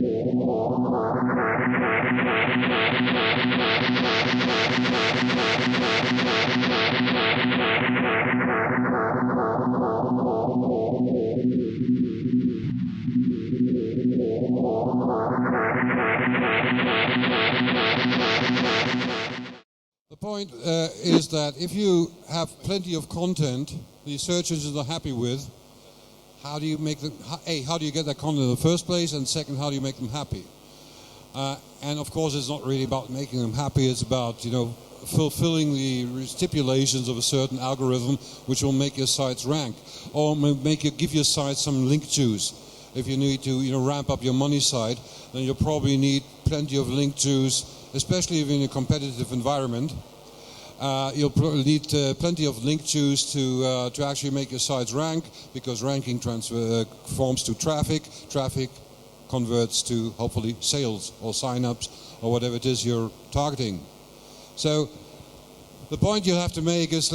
The point is that if you have plenty of content the search engines are happy with, how do you make them? How do you get that content in the first place? And second, how do you make them happy? And of course, it's not really about making them happy. It's about fulfilling the stipulations of a certain algorithm, which will make your sites rank, or give your site some link juice. If you need to ramp up your money site, then you'll probably need plenty of link juice, especially if in a competitive environment. You'll probably need plenty of link juice to actually make your sites rank, because ranking transforms to traffic. Traffic converts to hopefully sales or sign-ups or whatever it is you're targeting. So the point you have to make is,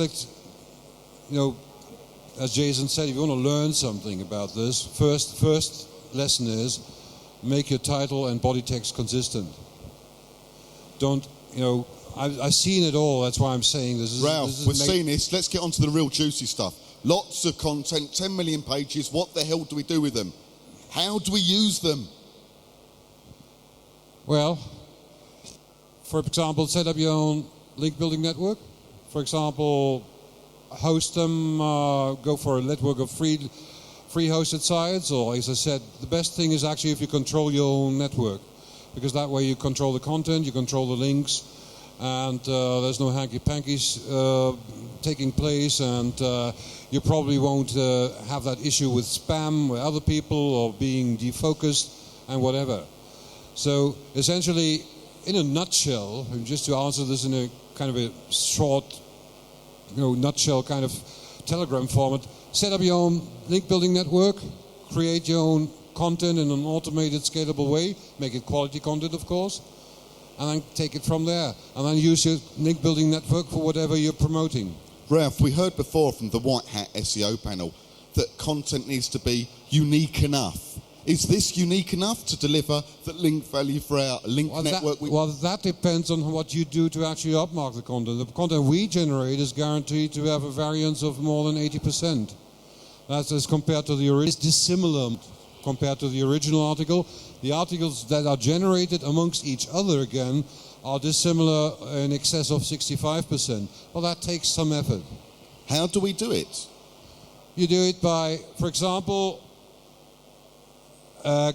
as Jason said, if you want to learn something about this, first lesson is make your title and body text consistent. Don't, I've seen it all, that's why I'm saying this. Ralph, we've seen this. Let's get on to the real juicy stuff. Lots of content, 10 million pages. What the hell do we do with them? How do we use them? Well, for example, set up your own link building network. For example, host them, go for a network of free hosted sites, or as I said, the best thing is actually if you control your own network, because that way you control the content, you control the links, and there's no hanky-pankies taking place, and you probably won't have that issue with spam with other people or being defocused and whatever. So essentially, in a nutshell, and just to answer this in a kind of a short, nutshell kind of telegram format, set up your own link building network, create your own content in an automated, scalable way, make it quality content, of course, and then take it from there, and then use your link building network for whatever you're promoting. Ralph, we heard before from the White Hat SEO panel that content needs to be unique enough. Is this unique enough to deliver the link value for our link network? That depends on what you do to actually upmark the content. The content we generate is guaranteed to have a variance of more than 80%. That's as compared to the original. It's dissimilar compared to the original article. The articles that are generated amongst each other again are dissimilar in excess of 65%. Well, that takes some effort. How do we do it? You do it by, for example,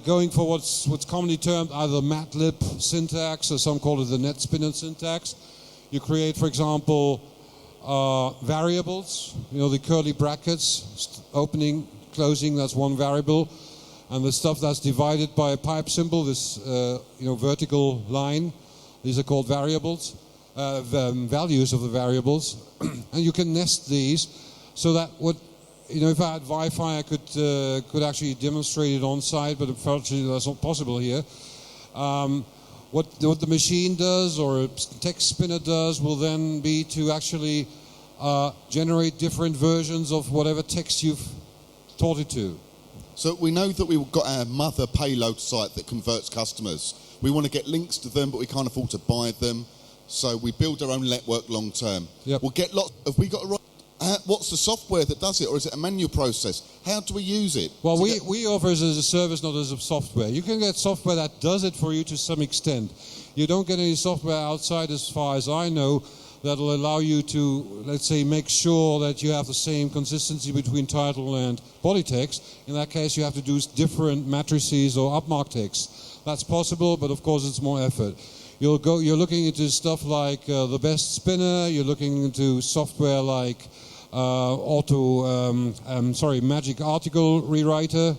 going for what's commonly termed either MATLAB syntax, or some call it the NetSpinner syntax. You create, for example, variables, the curly brackets, opening, closing, that's one variable. And the stuff that's divided by a pipe symbol, this vertical line, these are called variables, values of the variables. And you can nest these so that if I had Wi-Fi, I could actually demonstrate it on site, but unfortunately that's not possible here. What the machine does, or a text spinner does, will then be to actually generate different versions of whatever text you've taught it to. So we know that we've got our mother payload site that converts customers. We want to get links to them, but we can't afford to buy them. So we build our own network long term. Yep. We'll get lots. Have we got what's the software that does it, or is it a manual process? How do we use it? Well, we offer it as a service, not as a software. You can get software that does it for you to some extent. You don't get any software outside, as far as I know, that will allow you to, let's say, make sure that you have the same consistency between title and body text. In that case, you have to do different matrices or upmark text. That's possible, but of course it's more effort. You're looking into stuff like the best spinner. You're looking into software like Magic Article Rewriter,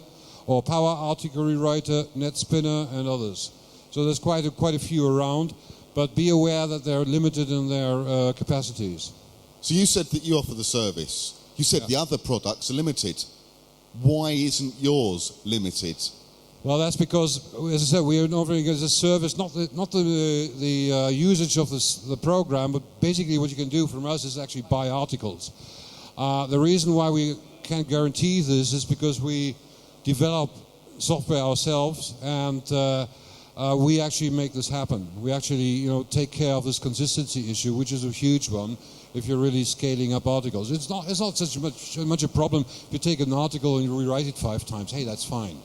or Power Article Rewriter, NetSpinner, and others. So there's quite a few around. But be aware that they're limited in their capacities. So you said that you offer the service. You said the other products are limited. Why isn't yours limited? Well, that's because, as I said, we are offering as a service, not the usage of the program, but basically what you can do from us is actually buy articles. The reason why we can't guarantee this is because we develop software ourselves, and we actually make this happen. We actually, take care of this consistency issue, which is a huge one. If you're really scaling up articles, it's not such much a problem. If you take an article and you rewrite it 5 times, hey, that's fine.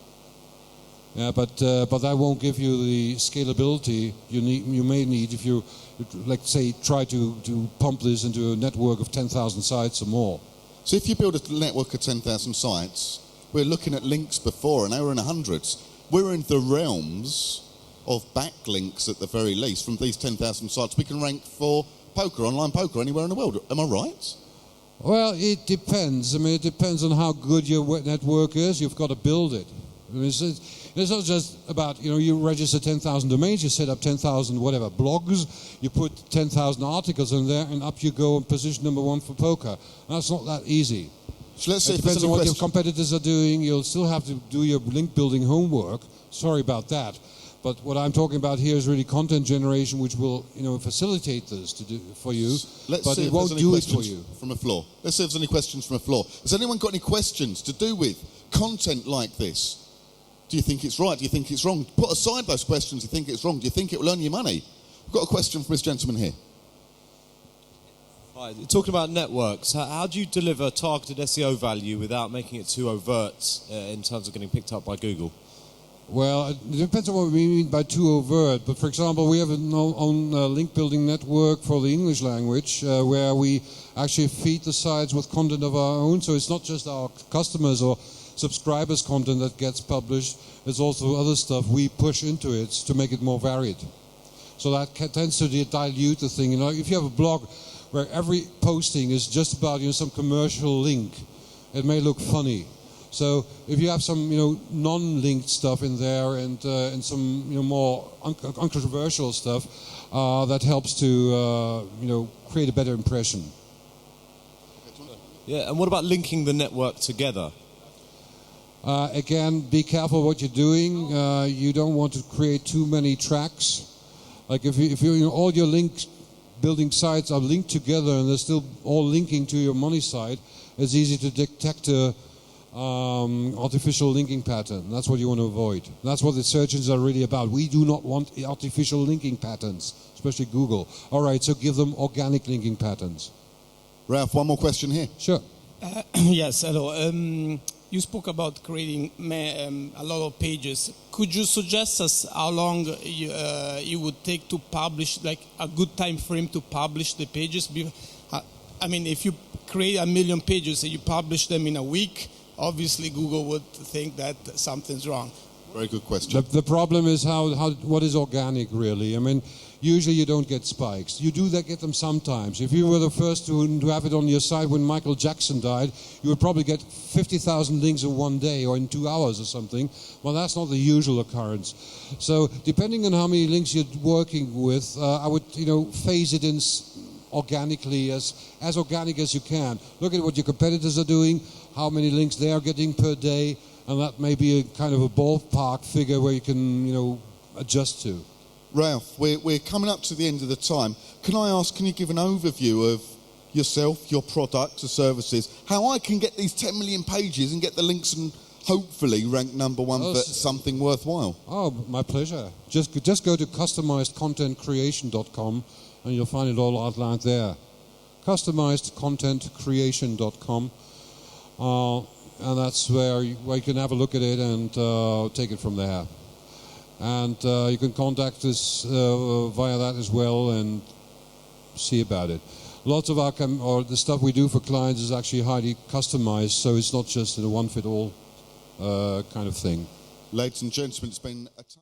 Yeah, but that won't give you the scalability you may need if you, like, say, try to pump this into a network of 10,000 sites or more. So if you build a network of 10,000 sites, we're looking at links before, and now we're in the hundreds. We're in the realms of backlinks at the very least. From these 10,000 sites, we can rank for poker, online poker, anywhere in the world. Am I right? Well, it depends. I mean, it depends on how good your network is. You've got to build it. I mean, it's not just about, you register 10,000 domains, you set up 10,000 whatever blogs, you put 10,000 articles in there, and up you go in position number 1 for poker. That's not that easy. So let's see It if there's depends any on what your questions. competitors are doing. You'll still have to do your link building homework. Sorry about that. But what I'm talking about here is really content generation, which will, facilitate this to do for you. Let's but see it if won't there's any do it for questions you. from the floor. Let's see if there's any questions from the floor. Has anyone got any questions to do with content like this? Do you think it's right? Do you think it's wrong? Put aside those questions. Do you think it's wrong? Do you think it will earn you money? We've got a question from this gentleman here. Hi, talking about networks, how do you deliver targeted SEO value without making it too overt in terms of getting picked up by Google? Well, it depends on what we mean by too overt. But for example, we have an own link building network for the English language where we actually feed the sites with content of our own. So it's not just our customers or subscribers' content that gets published. It's also other stuff we push into it to make it more varied. So that tends to dilute the thing. If you have a blog where every posting is just about some commercial link, it may look funny. So if you have some non-linked stuff in there and some more uncontroversial stuff, that helps to create a better impression. Yeah, and what about linking the network together? Again, be careful what you're doing. You don't want to create too many tracks. Like if you all your link building sites are linked together and they're still all linking to your money site, it's easy to detect a artificial linking pattern. That's what you want to avoid. That's what the search engines are really about. We do not want artificial linking patterns, especially Google. All right, so give them organic linking patterns. Ralph, one more question here. Sure. Yes, hello. You spoke about creating a lot of pages. Could you suggest us how long you would take to publish, like a good time frame to publish the pages? I mean, if you create 1 million pages and you publish them in a week, obviously Google would think that something's wrong. Very good question. The problem is what is organic really? I mean, usually you don't get spikes. You do get them sometimes. If you were the first to have it on your site when Michael Jackson died, you would probably get 50,000 links in one day or in 2 hours or something. Well, that's not the usual occurrence. So depending on how many links you're working with, I would phase it in organically, as organic as you can. Look at what your competitors are doing, how many links they are getting per day, and that may be a kind of a ballpark figure where you can adjust to. Ralph, we're coming up to the end of the time. Can I ask, can you give an overview of yourself, your products, or services, how I can get these 10 million pages and get the links and hopefully rank number 1 for something worthwhile? Oh, my pleasure. Just go to customizedcontentcreation.com and you'll find it all outlined there. Customizedcontentcreation.com, and that's where you can have a look at it and take it from there. And you can contact us via that as well and see about it. Lots of the stuff we do for clients is actually highly customized, so it's not just a one-fit-all kind of thing. Ladies and gentlemen, it's been a